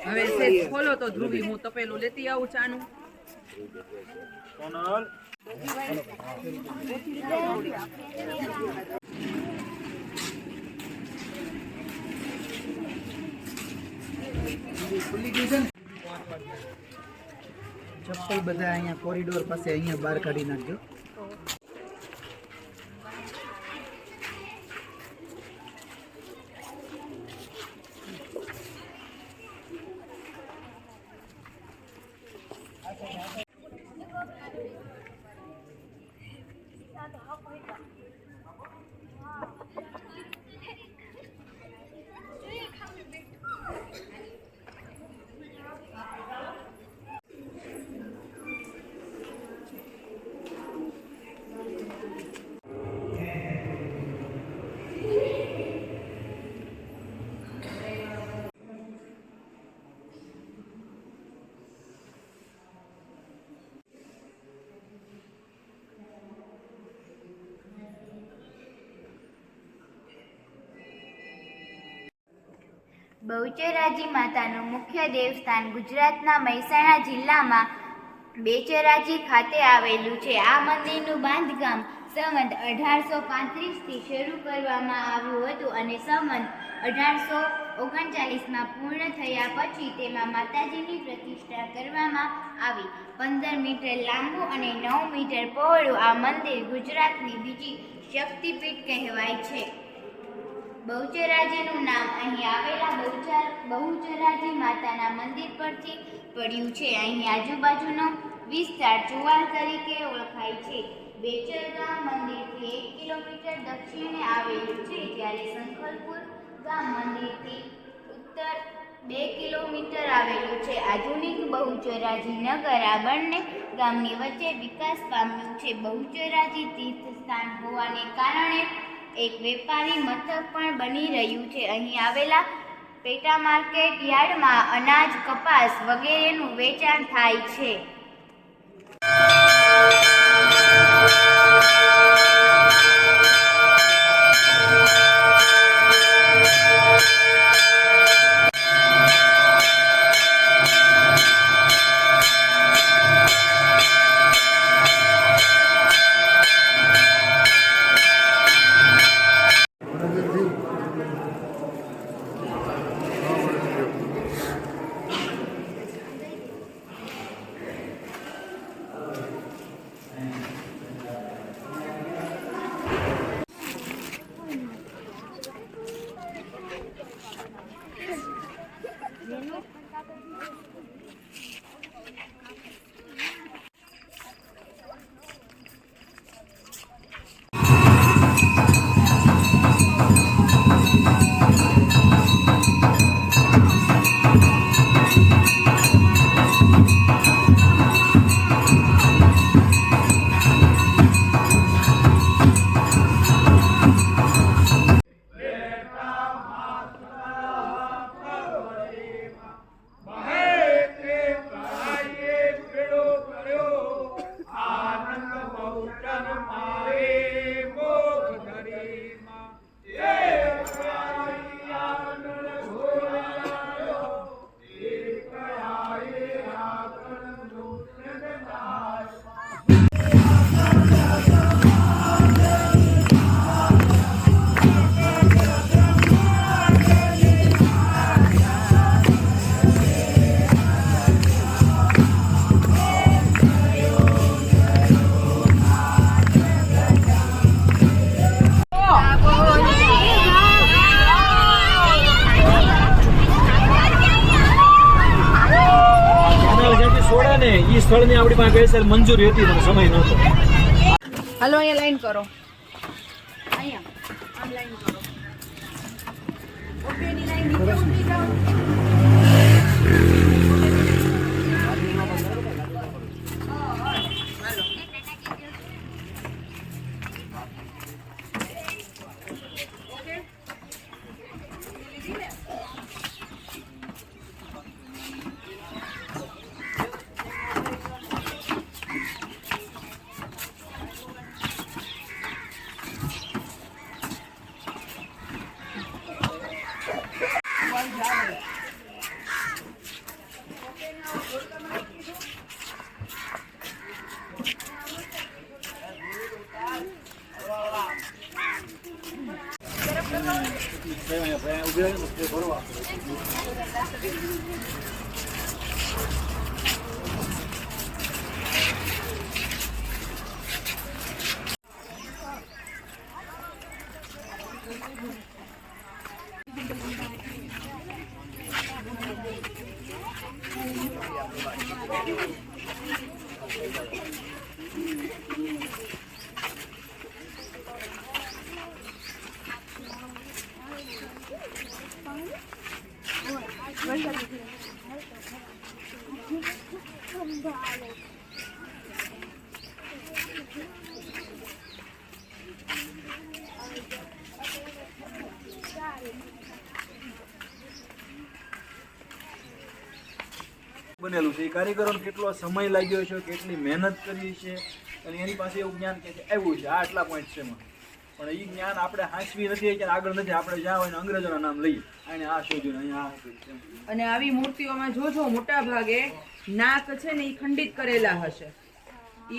હવે સેજ ખોલો તો ધ્રુવી હું તપેલું લેતી આવું ચાનું. ચપ્પલ બધા અહીંયા કોરિડોર પાસે અહીંયા બહાર કાઢી નાખજો. બહુચરાજી માતાનું મુખ્ય દેવસ્થાન ગુજરાતના મહેસાણા જિલ્લામાં બેચરાજી ખાતે આવેલું છે. આ મંદિરનું બાંધકામ સંવત 1835થી શરૂ કરવામાં આવ્યું હતું અને સંવત 1839માં પૂર્ણ થયા પછી તેમાં માતાજીની પ્રતિષ્ઠા કરવામાં આવી. 15 મીટર લાંબુ અને 9 મીટર પહોળું આ મંદિર ગુજરાતની બીજી શક્તિપીઠ કહેવાય છે. બહુચરાજીનું નામ અહીં આવેલા બહુચરાજી માતાના મંદિર પરથી પડ્યું છે. અહીં આજુબાજુનો વિસ્તાર ચુવાલ તરીકે ઓળખાય છે. બેચર ગામ મંદિરથી 1 કિલોમીટર દક્ષિણે આવેલું છે, જ્યારે સંખલપુર ગામ મંદિરથી ઉત્તર 2 કિલોમીટર આવેલું છે. આધુનિક બહુચરાજી નગર આ બંને ગામની વચ્ચે વિકાસ પામ્યું છે. બહુચરાજી તીર્થસ્થાન હોવાને કારણે એક વેપારી મથક પણ બની રહ્યું છે. અહીં આવેલા પેટા માર્કેટ યાર્ડમાં અનાજ, કપાસ વગેરેનું વેચાણ થાય છે. સ્થળની આપણી પાસે ગઈ સાલ મંજૂરી હતી પણ સમય નહોતો. હાલો અહીંયા લાઈન કરો, અહીંયા આમ લાઈન કરો. ઓકે ની લાઈન નીચે ઉતરી જાઓ. બનેલું છે. એ કારીગરોને કેટલો સમય લાગ્યો છે, કેટલી મહેનત કરી છે, અને એની પાસે એવું જ્ઞાન કે આવ્યું છે આ આટલા પોઈન્ટ છે એમાં, પણ એ જ્ઞાન આપણે હાંસવી નથી કે આગળ નથી. આપણે જ્યાં હોય ને અંગ્રેજોના નામ લઈએ, આને આ શોધ્યું, અહીંયા આ શોધ્યું. અને આવી મૂર્તિઓમાં જોજો મોટા ભાગે નાક છે ને એ ખંડિત કરેલા હશે.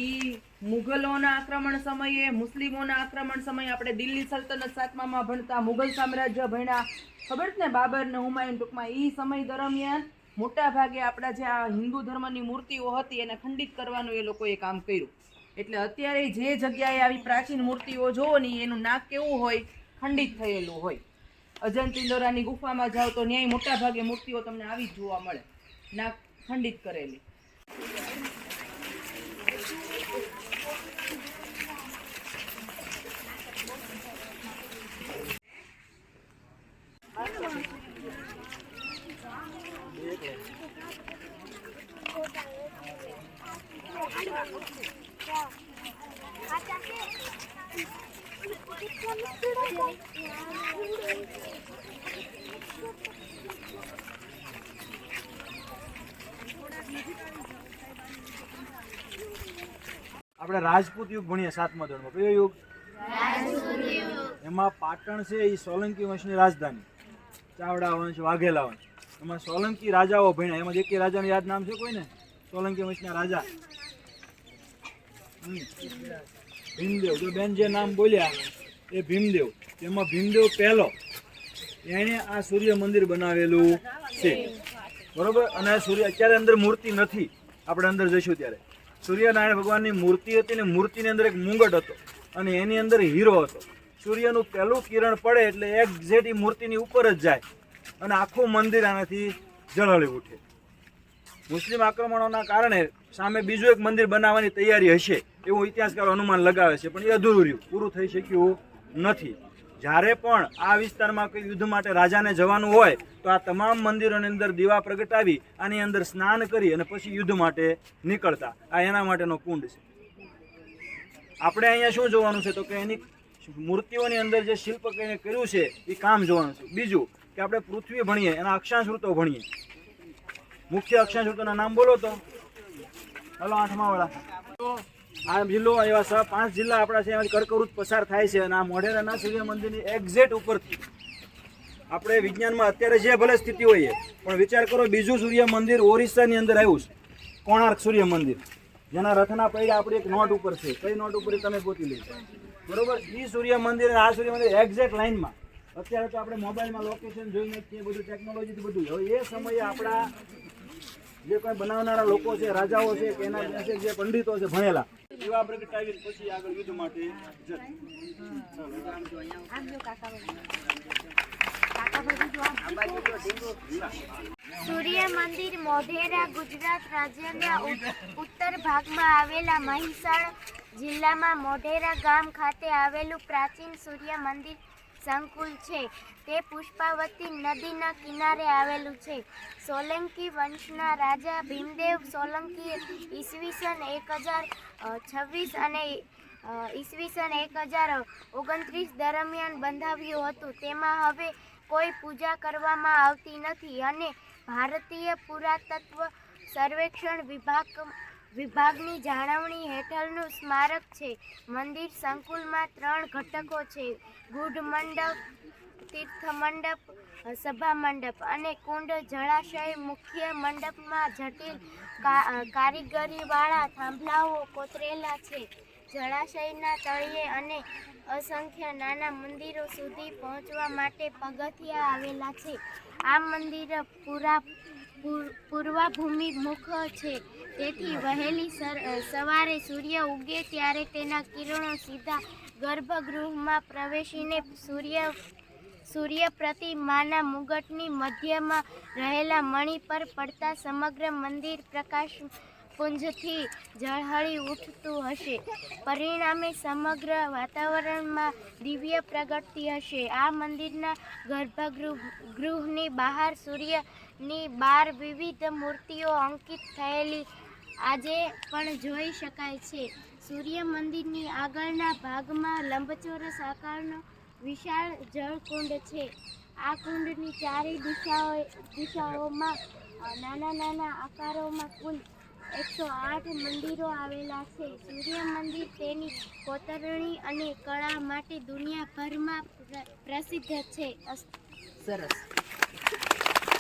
ઈ મુઘલોના આક્રમણ સમયે, મુસ્લિમોના આક્રમણ સમયે, આપણે દિલ્હી સલ્તનત સાતમામાં ભણતા મુઘલ સામ્રાજ્ય ભણ્યા, ખબર છે ને, બાબર ને હુમાયુન, ટૂંકમાં ઈ સમય દરમિયાન મોટા ભાગે આપણા જે આ હિન્દુ ધર્મની મૂર્તિઓ હતી એને ખંડિત કરવાનું એ લોકોએ કામ કર્યું. એટલે અત્યારે જે જગ્યાએ આવી પ્રાચીન મૂર્તિઓ જોવો ને એનું નાક કેવું હોય, ખંડિત થયેલું હોય. અજંતા-ઇલોરાની ગુફામાં જાઓ તો ન્યાય મોટા ભાગે મૂર્તિઓ તમને આવી જ જોવા મળે, નાક ખંડિત કરેલી. આપણે રાજપૂત યુગ ભણીએ 7મા ધોરણમાં. કયો યુગ? એમાં પાટણ છે એ સોલંકી વંશની રાજધાની, ચાવડા વંશ, વાઘેલા વંશ, એમાં સોલંકી રાજાઓ ભણ્યા. એમાં એક રાજાનું યાદ નામ છે કોઈને? સોલંકી વંશના રાજા ભીમદેવ. જો બેન જે નામ બોલ્યા એ ભીમદેવ. એમાં ભીમદેવ પહેલો એણે આ સૂર્ય મંદિર બનાવેલું છે, બરોબર. અને સૂર્ય અત્યારે અંદર મૂર્તિ નથી, આપણે અંદર જઈશું ત્યારે સૂર્યનારાયણ ભગવાનની મૂર્તિ હતી ને મૂર્તિની અંદર એક મુંગટ હતો અને એની અંદર હીરો હતો. સૂર્યનું પહેલું કિરણ પડે એટલે એક્ઝેક્ટ મૂર્તિની ઉપર જ જાય અને આખું મંદિર આનાથી ઝળહળી ઉઠે. મુસ્લિમ આક્રમણોના કારણે સામે બીજું એક મંદિર બનાવવાની તૈયારી હશે એવું ઇતિહાસકારો અનુમાન લગાવે છે, પણ એ અધૂરું રહ્યું, પૂરું થઈ શક્યું નથી. જ્યારે પણ આ વિસ્તારમાં કોઈ યુદ્ધ માટે રાજાને જવાનું હોય તો આ તમામ મંદિરોની અંદર દીવા પ્રગટાવી આની અંદર સ્નાન કરી અને પછી યુદ્ધ માટે નીકળતા. આ એના માટેનો કુંડ છે. આપણે અહીંયા શું જોવાનું છે તો કે એની મૂર્તિઓની અંદર જે શિલ્પ કરીને કર્યું છે એ કામ જોવાનું છે. બીજું કે આપણે પૃથ્વી ભણીએ, એના અક્ષાંશવૃત્તો ભણીએ. મુખ્ય અક્ષાંશવૃત્તોના નામ બોલો તો. હલો 8મા વાળા. આ જિલ્લો એવા 5 જિલ્લા આપણા છે, એમાં કર્કવૃત પસાર થાય છે અને આ મોઢેરાના સૂર્ય મંદિરની એક્ઝેક્ટ ઉપરથી આપણે વિજ્ઞાનમાં અત્યારે જે ભલે સ્થિતિ હોય પણ વિચાર કરો, બીજું સૂર્ય મંદિર ઓરિસ્સાની અંદર આવ્યું છે, કોણાર્ક સૂર્ય મંદિર, જેના રથના પૈડા આપણી એક નોટ ઉપર છે. કઈ નોટ ઉપર તમે ગોતી લેજો, બરોબર. એ સૂર્ય મંદિર અને આ સૂર્ય મંદિર એક્ઝેક્ટ લાઈનમાં. અત્યારે તો આપણે મોબાઈલમાં લોકેશન જોઈને છીએ, બધું ટેકનોલોજીથી બધું. હવે એ સમયે આપણા જે કોઈ બનાવનારા લોકો છે, રાજાઓ છે કે એના જે પંડિતો છે ભણેલા, દીવા પ્રગટાવી પછી આગળ યુદ્ધ માટે જતા. સૂર્ય મંદિર મોઢેરા ગુજરાત રાજ્યના ઉત્તર ભાગમાં આવેલા મહીસાગર જિલ્લામાં મોઢેરા ગામ ખાતે આવેલું પ્રાચીન સૂર્ય મંદિર સંકુલ છે. તે પુષ્પાવતી નદીના કિનારે આવેલું છે. સોલંકી વંશના રાજા ભીમદેવ સોલંકીએ ઈસવીસન 1026 અને ઈસવીસન 1029 દરમિયાન બંધાવ્યું હતું. તેમાં હવે કોઈ પૂજા કરવામાં આવતી નથી અને ભારતીય પુરાતત્વ સર્વેક્ષણ વિભાગની જાળવણી હેઠળનું સ્મારક છે. મંદિર સંકુલમાં 3 ઘટકો છે: ગુઢ મંડપ, તીર્થ મંડપ, સભા મંડપ અને કુંડ જળાશય. મુખ્ય મંડપમાં જટિલ કારીગરીવાળા થાંભલાઓ કોતરેલા છે. જળાશયના તળિયે અને અસંખ્ય નાના મંદિરો સુધી પહોંચવા માટે પગથિયા આવેલા છે. આ મંદિર પૂર્વભૂમિમુખ છે, તેથી વહેલી સવારે સૂર્ય ઉગે ત્યારે તેના કિરણો સીધા ગર્ભગૃહમાં પ્રવેશીને સૂર્ય પ્રતિમાના મુગટની મધ્યમાં રહેલા મણિ પર પડતા સમગ્ર મંદિર પ્રકાશ પુંજથી ઝળહળી ઉઠતું હશે. પરિણામે સમગ્ર વાતાવરણમાં દિવ્ય પ્રગતિ હશે. આ મંદિરના ગર્ભગૃહની બહાર સૂર્યની 12 વિવિધ મૂર્તિઓ અંકિત થયેલી આજે પણ જોઈ શકાય છે. સૂર્ય મંદિરની આગળના ભાગમાં લંબચોરસ આકારનો વિશાળ જળકુંડ છે. આ કુંડની ચારે દિશાઓમાં નાના આકારોમાં કુલ 108 મંદિરો આવેલા છે. સૂર્ય મંદિર તેની કોતરણી અને કળા માટે દુનિયાભરમાં પ્રસિદ્ધ છે. સરસ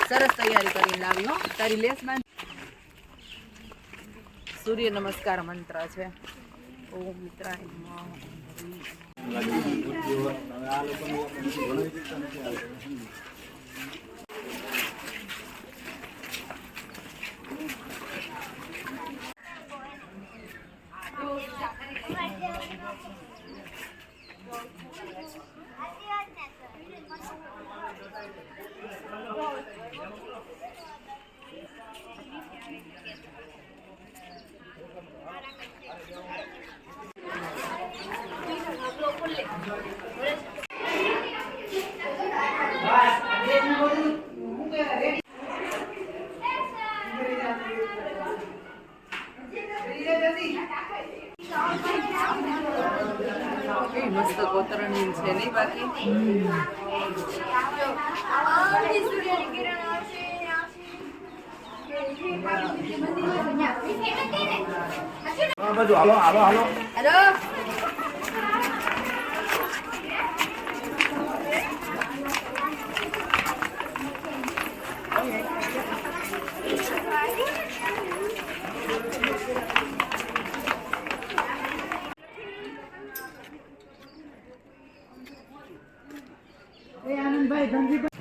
સરસ તૈયારી કરીને લાવી હો. તારી લેસ બાંધ. સૂર્ય નમસ્કાર મંત્ર છે. ઓમ મિત્રાય મસ્ત કોતરણી છે નહીં બાકી. બધું હાલો હાલો હાલો. આનંદભાઈ ધનજીભાઈ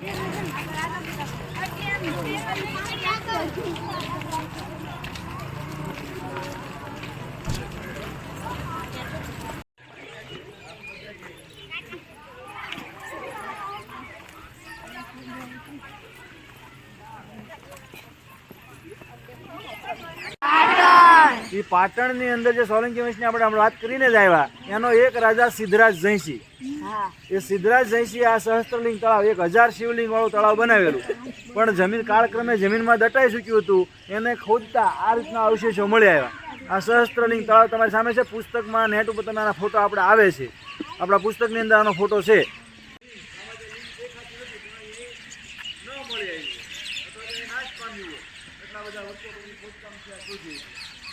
એ પાટણની અંદર જે સોલંકી વંશની આપણે વાત કરીને જ આવ્યા, એનો એક રાજા સિદ્ધરાજ જયસિંહ. એ સિદ્ધરાજ જયસિંહ આ સહસ્ત્રલિંગ તળાવ 1000 શિવલિંગ વાળું તળાવ બનાવેલું, પણ જમીન કાળક્રમે જમીનમાં દટાઈ ચૂક્યું હતું. એને ખોદતા આ રીતના અવશેષો મળી આવ્યા. આ સહસ્ત્રલિંગ તળાવ તમારી સામે છે. પુસ્તકમાં નેટ ઉપર તમે આના ફોટો આપણે આવે છે. આપણા પુસ્તકની અંદર આનો ફોટો છે.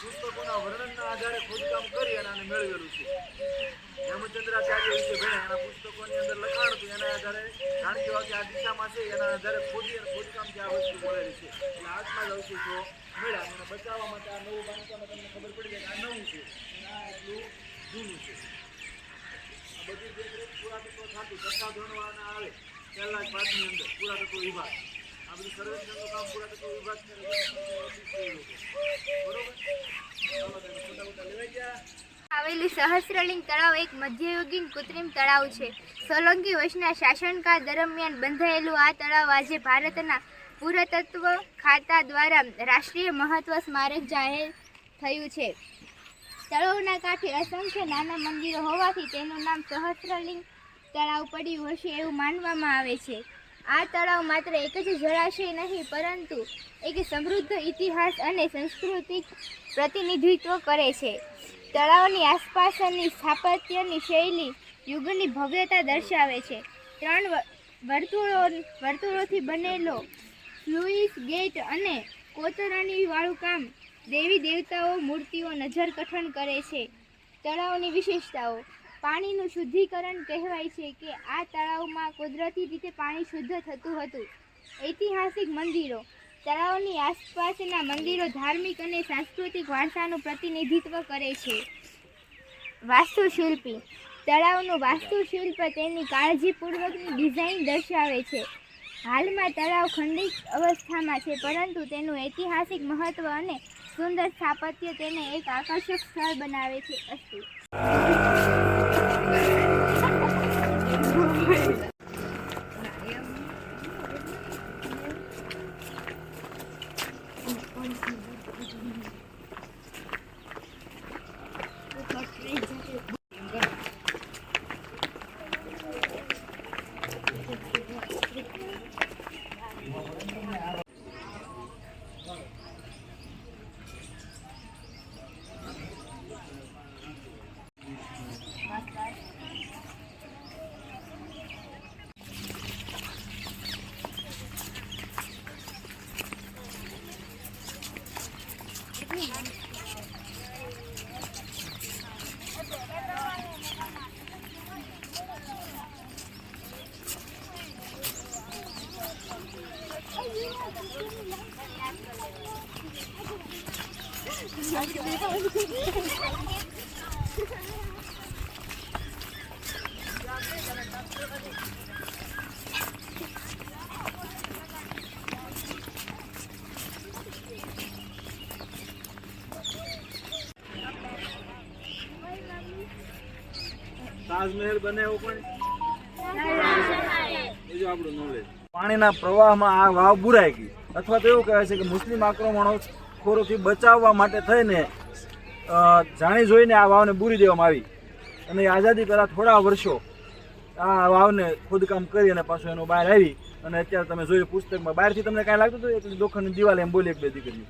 પુસ્તકોના વર્ણનના આધારે ખોદકામ કરી અને આને મેળવેલું છે. હેમચંદ્રાચાર્ય વિશે ભણ્યા, એના પુસ્તકોની અંદર લખાણ હતું. એના આધારે જાણજો કે આ દિશામાં છે, એના આધારે ખોદી અને ખોદકામથી આ વસ્તુ મળેલી છે. એટલે આજના જ અવશેષો મળ્યા. અને બચાવવા માટે આ નવું બાંધકામ તમને ખબર પડી જાય કે આ નવું છે અને આ એટલું જૂનું છે. આ બધું દેખરેખ પુરાતત્વ થતું કથા ધોરણવાના આવે પહેલા જ પાઠની અંદર પુરાતત્વ વિભાગ. આ બધું સર્વેક્ષણનું કામ પુરાતત્વ વિભાગ કરે. બરોબર? ફોટા લેવાઈ ગયા. આવેલું સહસ્રલિંગ તળાવ એક મધ્યયુગીન કૃત્રિમ તળાવ છે. સોલંકી વંશના શાસનકાળ દરમિયાન બંધાયેલું આ તળાવ આજે ભારતના પુરાતત્વ ખાતા દ્વારા રાષ્ટ્રીય મહત્વ સ્મારક જાહેર થયું છે. તળાવના કાંઠે અસંખ્ય નાના મંદિરો હોવાથી તેનું નામ સહસ્રલિંગ તળાવ પડ્યું હશે એવું માનવામાં આવે છે. આ તળાવ માત્ર એક જ જળાશય નહીં પરંતુ એક સમૃદ્ધ ઇતિહાસ અને સાંસ્કૃતિક પ્રતિનિધિત્વ કરે છે. તળાવની આસપાસની સ્થાપત્યની શૈલી યુગની ભવ્યતા દર્શાવે છે. 3 વર્તુળોથી બનેલો સ્લુઇસ ગેટ અને કોતરણીવાળું કામ દેવી દેવતાઓ મૂર્તિઓ નજર કઠણ કરે છે. તળાવની વિશેષતાઓ. પાણીનું શુદ્ધિકરણ કહેવાય છે કે આ તળાવમાં કુદરતી રીતે પાણી શુદ્ધ થતું હતું. ઐતિહાસિક મંદિરો. તળાવની આસપાસના મંદિરો ધાર્મિક અને સાંસ્કૃતિક વારસાનું પ્રતિનિધિત્વ કરે છે. વાસ્તુશિલ્પી. તળાવનું વાસ્તુશિલ્પ તેની કાળજીપૂર્વકની ડિઝાઇન દર્શાવે છે. હાલમાં તળાવ ખંડિત અવસ્થામાં છે પરંતુ તેનું ઐતિહાસિક મહત્વ અને સુંદર સ્થાપત્ય તેને એક આકર્ષક સ્થળ બનાવે છે. અસ્તુ. તાજમહેલ બને એવું પણ બીજું આપણું નોલેજ. પાણીના પ્રવાહમાં આ વાવ બુરાઈ ગઈ અથવા તો એવું કહેવાય છે કે મુસ્લિમ આક્રમણખોરોથી બચાવવા માટે થઈને જાણી જોઈને આ વાવને બુરી દેવામાં આવી અને આઝાદી પહેલાં થોડા વર્ષો આ વાવને ખોદકામ કરી અને પાછું એનો બહાર આવી અને અત્યારે તમે જોયું પુસ્તકમાં બહારથી તમને કાંઈ લાગતું હતું એટલી લોખંડની દિવાલ એમ બોલી 1-2 દીકરીઓ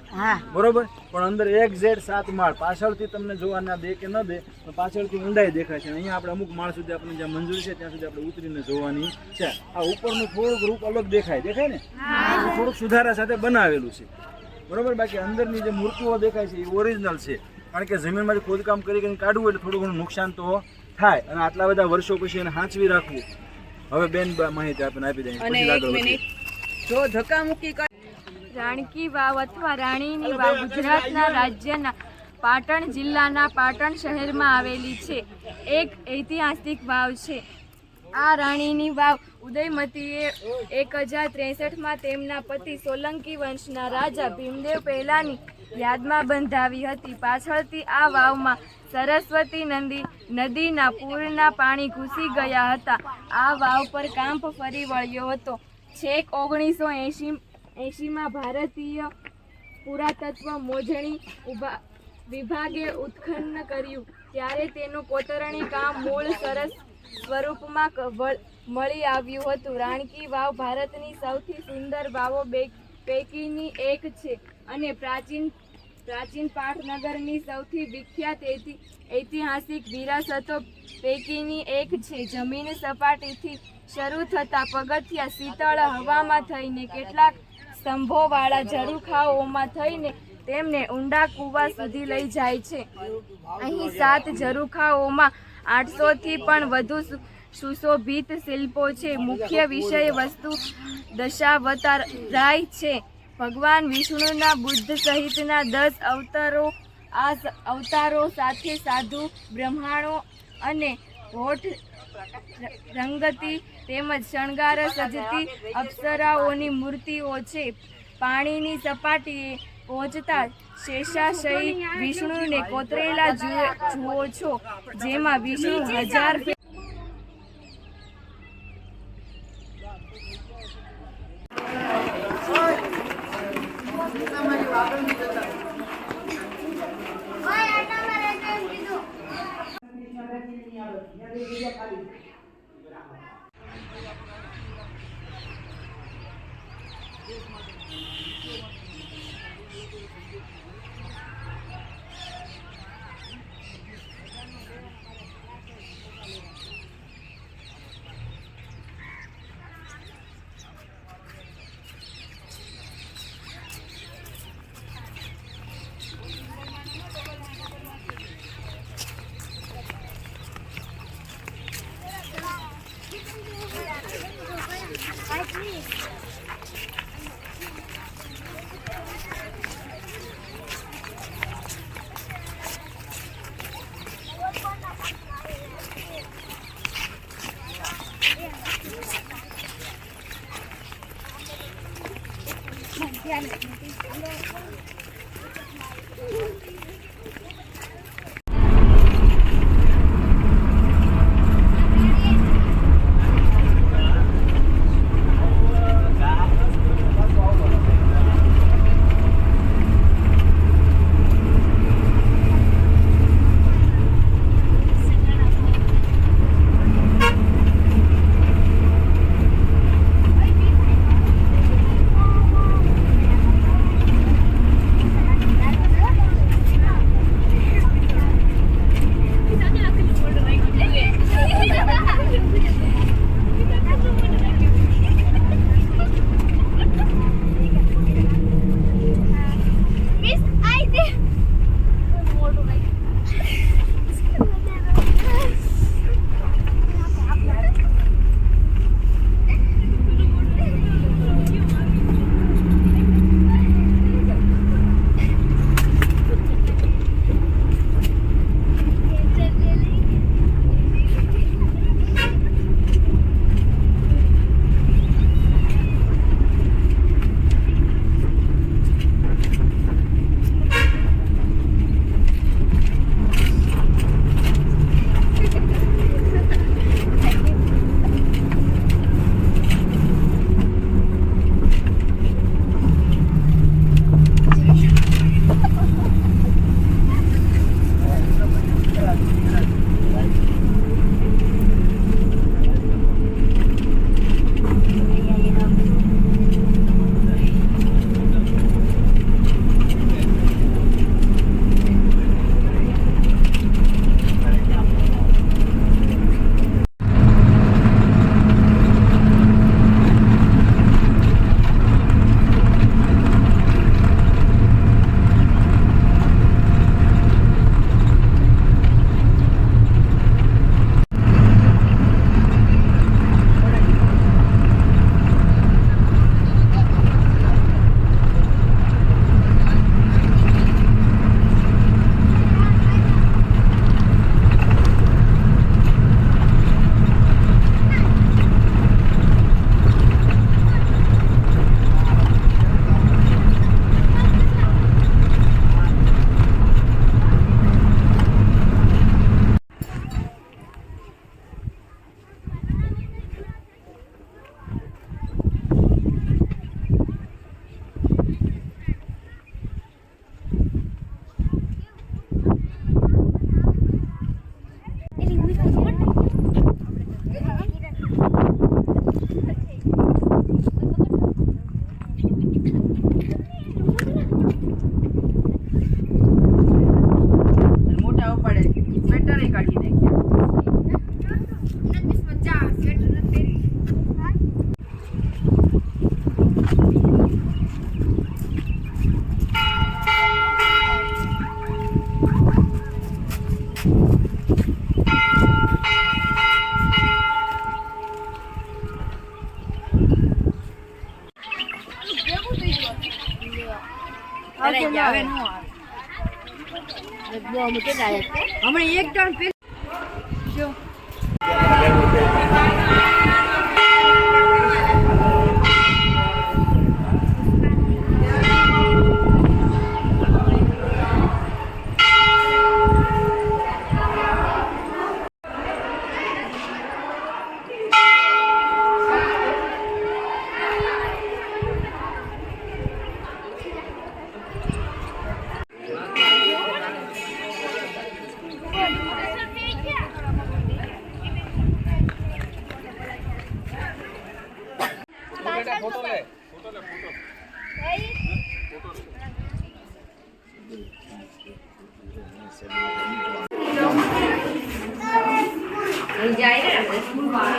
બરોબર, પણ અંદર એક્ઝેક્ટ 7 માળ પાછળથી તમને જોવા ના દે કે ન દે તો પાછળથી ઊંડાઈ દેખાય છે. અહીંયા આપણે અમુક માળ સુધી આપણે જ્યાં મંજૂરી છે ત્યાં સુધી આપણે ઉતરીને જોવાની છે. આ ઉપરનું થોડુંક રૂપ અલગ દેખાય ને, થોડુંક સુધારા સાથે બનાવેલું છે બરોબર. બાકી અંદરની જે મૂર્તિઓ દેખાય છે એ ઓરિજિનલ છે, કારણ કે જમીનમાંથી ખોદકામ કરીને કાઢવું એટલે થોડું ઘણું નુકસાન તો થાય અને આટલા બધા વર્ષો પછી એને સાચવી રાખવું. હવે બેન માહિતી આપીને આપી દે. અને એક મિનિટ, જો ધક્કામુક્કી રાણકી વાવ અથવા રાણીની વાવ ગુજરાતના રાજ્યના પાટણ જિલ્લાના પાટણ શહેરમાં આવેલી છે. એક ઐતિહાસિક વાવ છે. આ રાણીની વાવ ઉદયમતીએ 1063માં તેમના પતિ સોલંકી વંશના રાજા ભીમદેવ પહેલાની યાદમાં બંધાવી હતી. પાછળથી આ વાવમાં સરસ્વતી નદીના પૂરના પાણી ઘૂસી ગયા હતા. આ વાવ પર કાંપ ફરી વળ્યો હતો. છેક 1980માં ભારતીય પુરાતત્વ મોજણી વિભાગે ઉત્ખનન કર્યું ત્યારે તેનું કોતરણી કામ મૂળ સરસ સ્વરૂપમાં મળી આવ્યું હતું. રાણકી વાવ ભારતની સૌથી સુંદર વાવો પૈકીની એક છે અને પ્રાચીન પાટનગરની સૌથી વિખ્યાત ઐતિહાસિક વિરાસતો પૈકીની એક છે. જમીન સપાટીથી શરૂ થતા પગથિયા શીતળ હવામાં થઈને કેટલાક સ્તંભોવાળા ઝરૂખાઓમાં થઈને તેમને ઊંડા કૂવા સુધી લઈ જાય છે. અહીં 7 ઝરૂખાઓમાં 800થી પણ વધુ સુશોભિત શિલ્પો છે. મુખ્ય વિષય વસ્તુ દશાવતારાય છે. ભગવાન વિષ્ણુના બુદ્ધ સહિતના 10 અવતારો. આ અવતારો સાથે સાધુ બ્રહ્માણો અને હોઠ રંગતી તેમજ શણગાર સજતી અપ્સરાઓની મૂર્તિઓ છે. પાણીની સપાટીએ પહોંચતા શેષાશયી વિષ્ણુને કોતરેલા જુઓ છો, જેમાં વિષ્ણુ 1000 હમણાં એક ટર્ન જો અહીં જાય ને આપણે સ્કૂલમાં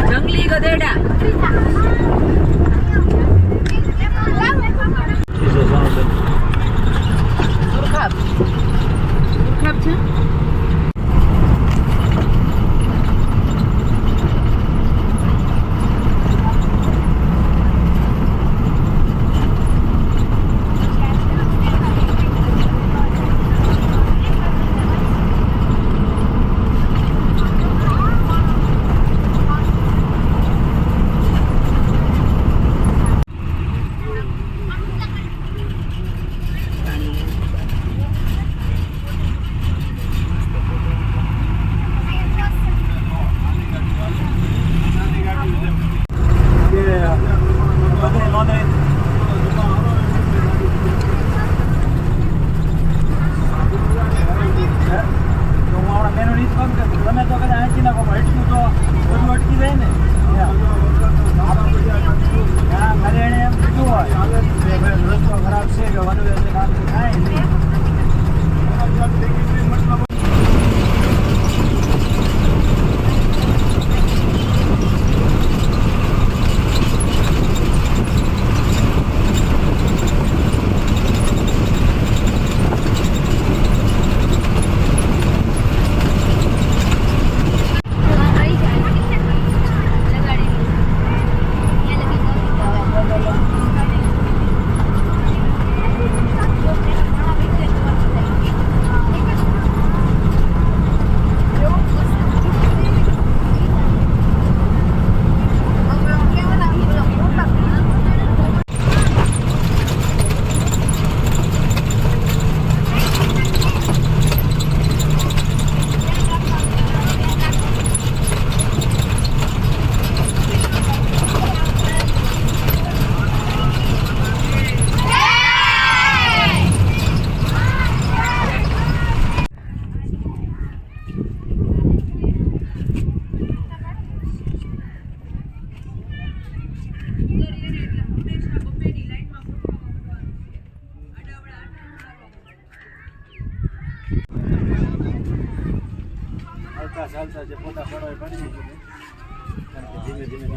જંગલી ગધેડા સુરખાબ છે. તમે તો કદાચ આંચી નાખો એટલું તો બધું અટકી જાય ને. ખાલી એને એમ કીધું હોય કે ભાઈ રસ્તો ખરાબ છે કે વન વે કામ થાય નહીં. ચાલતા જે ફોટા પાડવા એ પાડી દીધું કારણ કે ધીમે ધીમે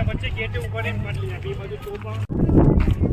વચ્ચે ગેટે ઉપર જ પડી બી બાજુ ચોપા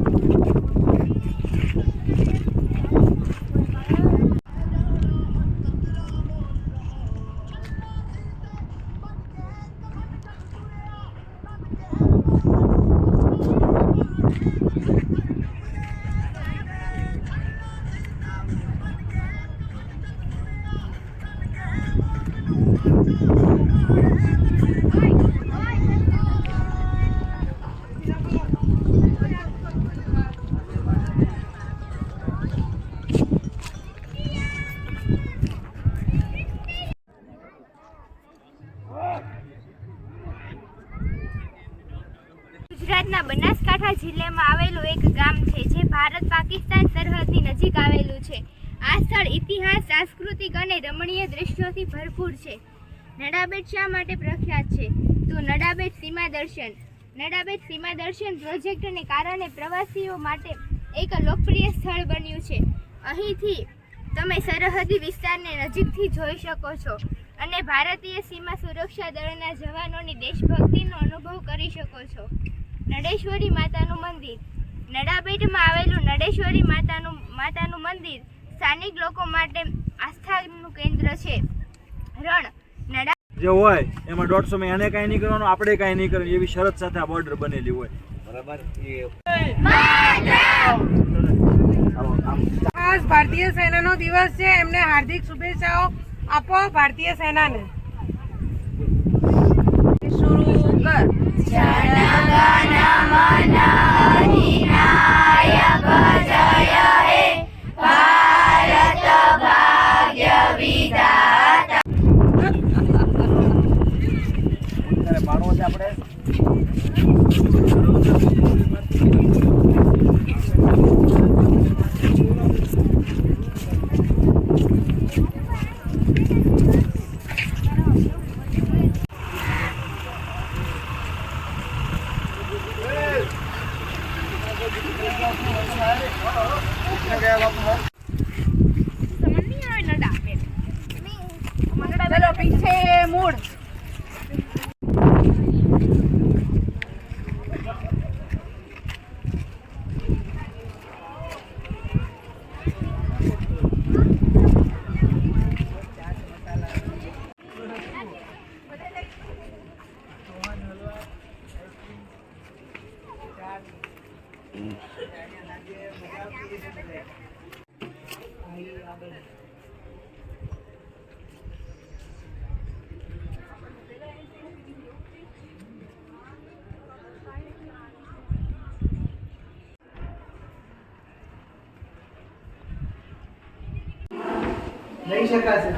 ગુજરાતના બનાસકાંઠા જિલ્લામાં આવેલું એક ગામ છે જે ભારત પાકિસ્તાન સરહદની નજીક આવેલું છે. આ સ્થળ ઇતિહાસ, સાંસ્કૃતિક અને રમણીય દ્રશ્યોથી ભરપૂર છે. નડાબેટ શા માટે પ્રખ્યાત છે? તો નડાબેટ સીમા દર્શન. નડાબેટ સીમા દર્શન પ્રોજેક્ટને કારણે પ્રવાસીઓ માટે એક લોકપ્રિય સ્થળ બન્યું છે. અહીંથી તમે સરહદી વિસ્તારને નજીકથી જોઈ શકો છો અને ભારતીય સીમા સુરક્ષા દળના જવાનોની દેશભક્તિનો અનુભવ કરી શકો છો. નડેશ્વરી માતાનું મંદિર. નડાબેટમાં આવેલું નડેશ્વરી માતાનું મંદિર સ્થાનિક લોકો માટે આસ્થાનું કેન્દ્ર છે. રણ. નડા જે હોય એમાં 150 માં એને કાંઈ નહીં કરવાનું, આપણે કાંઈ નહીં કરવાનું, એવી શરત સાથે આ બોર્ડર બનેલી હોય. બરાબર. ખાસ ભારતીય સેનાનો દિવસ છે, એમને હાર્દિક શુભેચ્છાઓ આપો ભારતીય સેનાને. શરૂ કર. ત્યારે માણવો છે આપણે. ચલો પીછે મૂળ. લઈ શકાશે.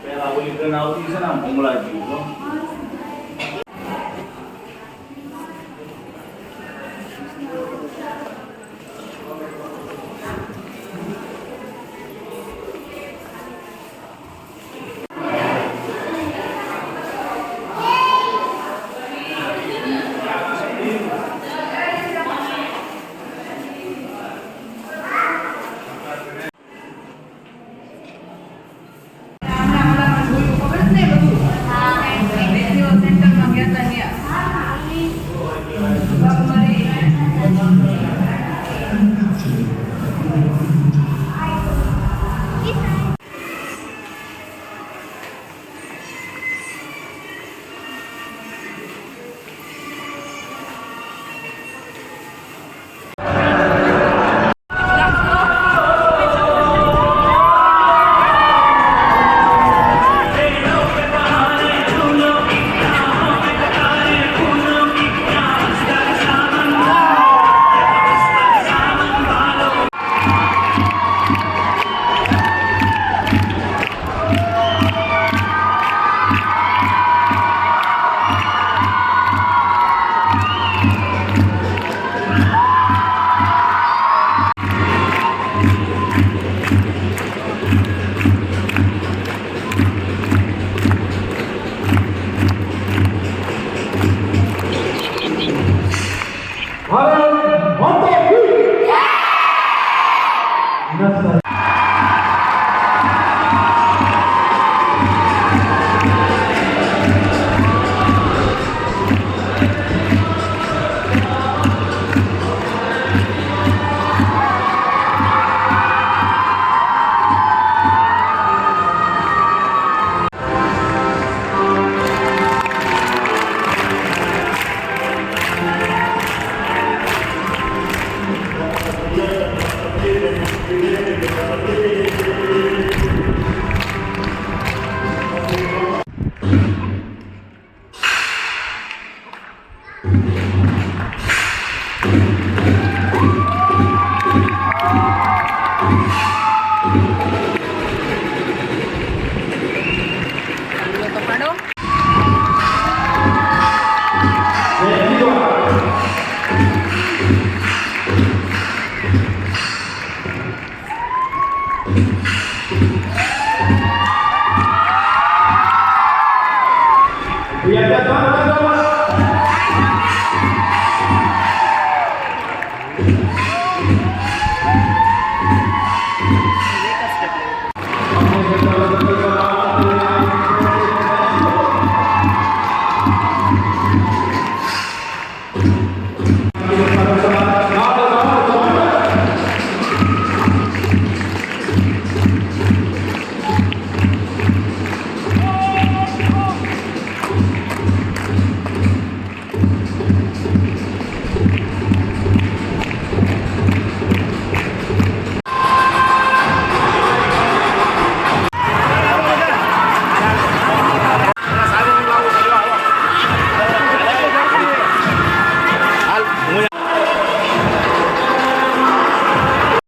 પેલા ઓલી ગન આવતી છે ને આમ ભૂંગળા જેવું,